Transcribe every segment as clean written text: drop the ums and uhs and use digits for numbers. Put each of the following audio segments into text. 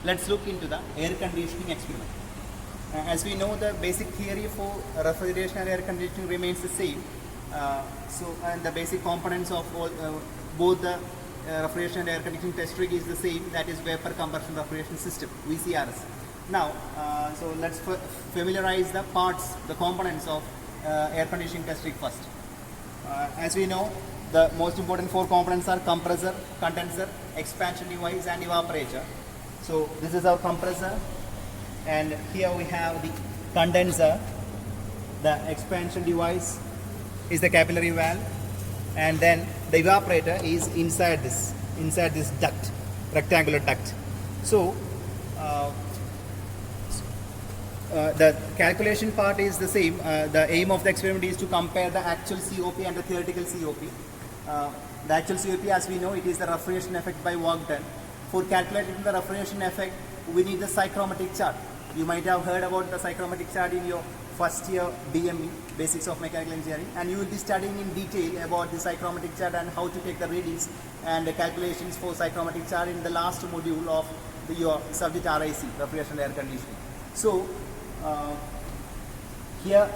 let's look into the air conditioning experiment. As we know, the basic theory for refrigeration and air conditioning remains the same. And the basic components of both the refrigeration and air conditioning test rig is the same, that is vapor compression refrigeration system, VCRS. Now, so let's familiarize the parts, the components of air conditioning test rig first. As we know, the most important four components are compressor, condenser, expansion device and evaporator. So this is our compressor, and here we have the condenser. The expansion device is the capillary valve, and then the evaporator is inside this duct, rectangular duct. So the calculation part is the same. The aim of the experiment is to compare the actual COP and the theoretical COP. The actual COP, as we know, it is the refrigeration effect by work done. For calculating the refrigeration effect, we need the psychrometric chart. You might have heard about the psychrometric chart in your first year BME, Basics of Mechanical Engineering, and you will be studying in detail about the psychrometric chart and how to take the readings and the calculations for psychrometric chart in the last module of your subject RIC, Refrigeration and Air Conditioning. So here,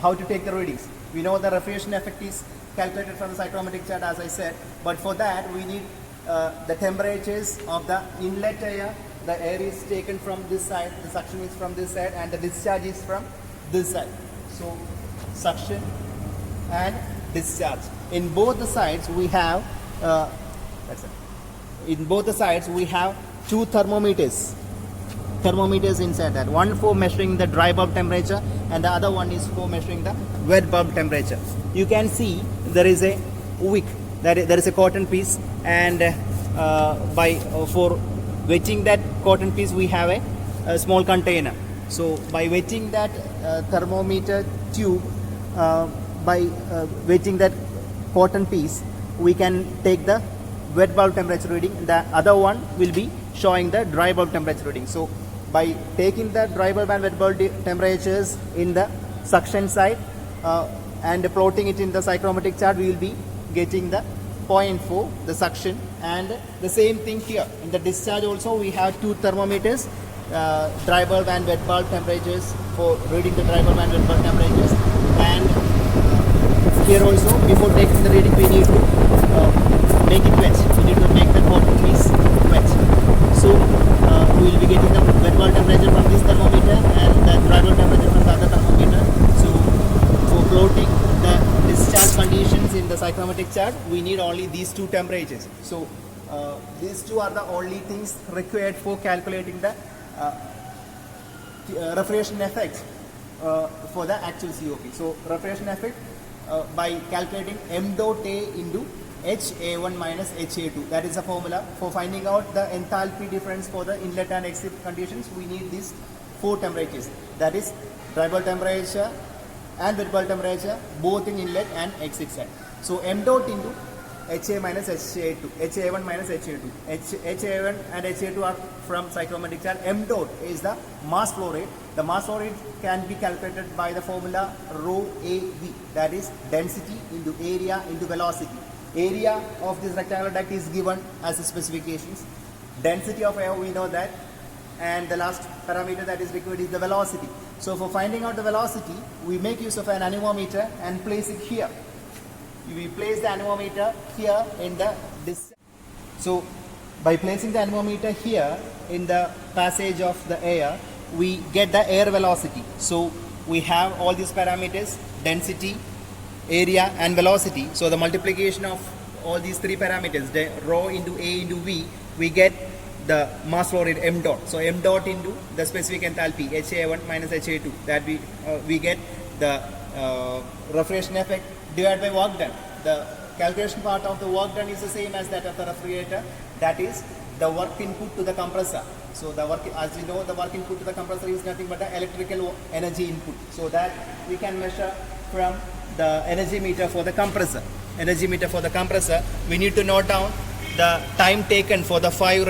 how to take the readings. We know the refrigeration effect is calculated from the psychrometric chart, as I said, but for that we need the temperatures of the inlet air. The air is taken from this side, the suction is from this side, and the discharge is from this side. So suction and discharge. In both the sides we have two thermometers inside that. One for measuring the dry bulb temperature, and the other one is for measuring the wet bulb temperature. You can see there is a wick, there is a cotton piece, and for wetting that cotton piece we have a small container. So by wetting that thermometer tube, by wetting that cotton piece, we can take the wet bulb temperature reading. The other one will be showing the dry bulb temperature reading. So by taking the dry bulb and wet bulb temperatures in the suction side and plotting it in the psychrometric chart, we will be getting the point for the suction. And the same thing here in the discharge also, we have two thermometers, dry bulb and wet bulb temperatures for reading the dry bulb and wet bulb temperatures. And here also, before taking the reading, we need to make it wet. We need to make the cotton piece wet. So we will be getting the wet bulb temperature from this thermometer and the dry bulb temperature from the other thermometer. So for plotting the discharge conditions in the psychrometric chart, we need only these two temperatures. So these two are the only things required for calculating the refrigeration effect for the actual COP. So refrigeration effect by calculating m dot A into HA1 minus HA2. That is the formula for finding out the enthalpy difference for the inlet and exit conditions. We need these four temperatures. That is dry bulb temperature and wet bulb temperature, both in inlet and exit side. So m dot into HA minus HA2, HA1 minus HA2. HA1 and HA2 are from psychrometric chart. M dot is the mass flow rate. The mass flow rate can be calculated by the formula rho AV, that is density into area into velocity. Area of this rectangular duct is given as the specifications. Density of air, we know that, and the last parameter that is required is the velocity. So for finding out the velocity, we make use of an anemometer and place it here. We place the anemometer here in the distance. So by placing the anemometer here in the passage of the air, we get the air velocity. So we have all these parameters: density, area and velocity. So the multiplication of all these three parameters, the rho into A into V, we get the mass flow rate m dot. So m dot into the specific enthalpy HA1 minus HA2, that we get the refrigeration effect divided by work done. The calculation part of the work done is the same as that of the refrigerator, that is the work input to the compressor. So the work, as you know, the work input to the compressor is nothing but the electrical energy input. So that we can measure from the energy meter for the compressor. Energy meter for the compressor, we need to note down the time taken for the five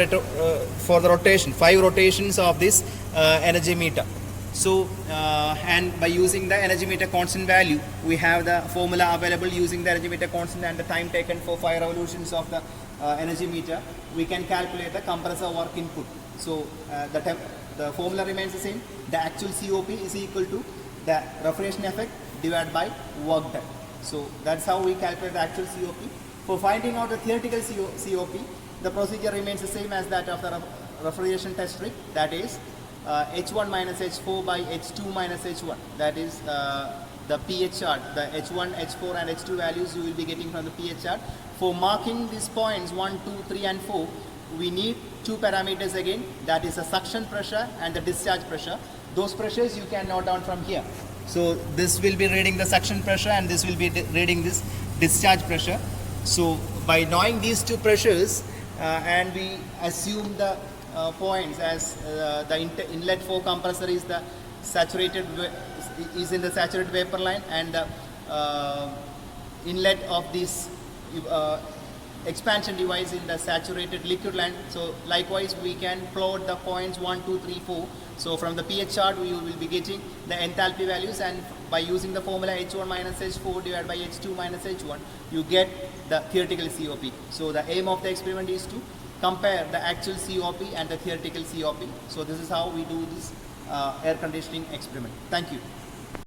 rotations of this energy meter. So and by using the energy meter constant value, we have the formula available using the energy meter constant and the time taken for 5 revolutions of the energy meter, we can calculate the compressor work input. So the formula remains the same. The actual COP is equal to the refrigeration effect divided by work done. So that's how we calculate the actual COP. For finding out the theoretical COP, the procedure remains the same as that of the refrigeration test rig. That is H1 minus H4 by H2 minus H1. That is the pH chart. The H1, H4 and H2 values you will be getting from the pH chart. For marking these points 1, 2, 3 and 4, we need two parameters again. That is the suction pressure and the discharge pressure. Those pressures you can note down from here. So this will be reading the suction pressure and this will be reading this discharge pressure. So by knowing these two pressures and we assume the points as the inlet for compressor is the saturated is in the saturated vapor line and the inlet of this expansion device in the saturated liquid line. So likewise we can plot the points 1, 2, 3, 4. So from the pH chart we will be getting the enthalpy values, and by using the formula H1 minus H4 divided by H2 minus H1 you get the theoretical COP. So the aim of the experiment is to compare the actual COP and the theoretical COP. So this is how we do this air conditioning experiment. Thank you.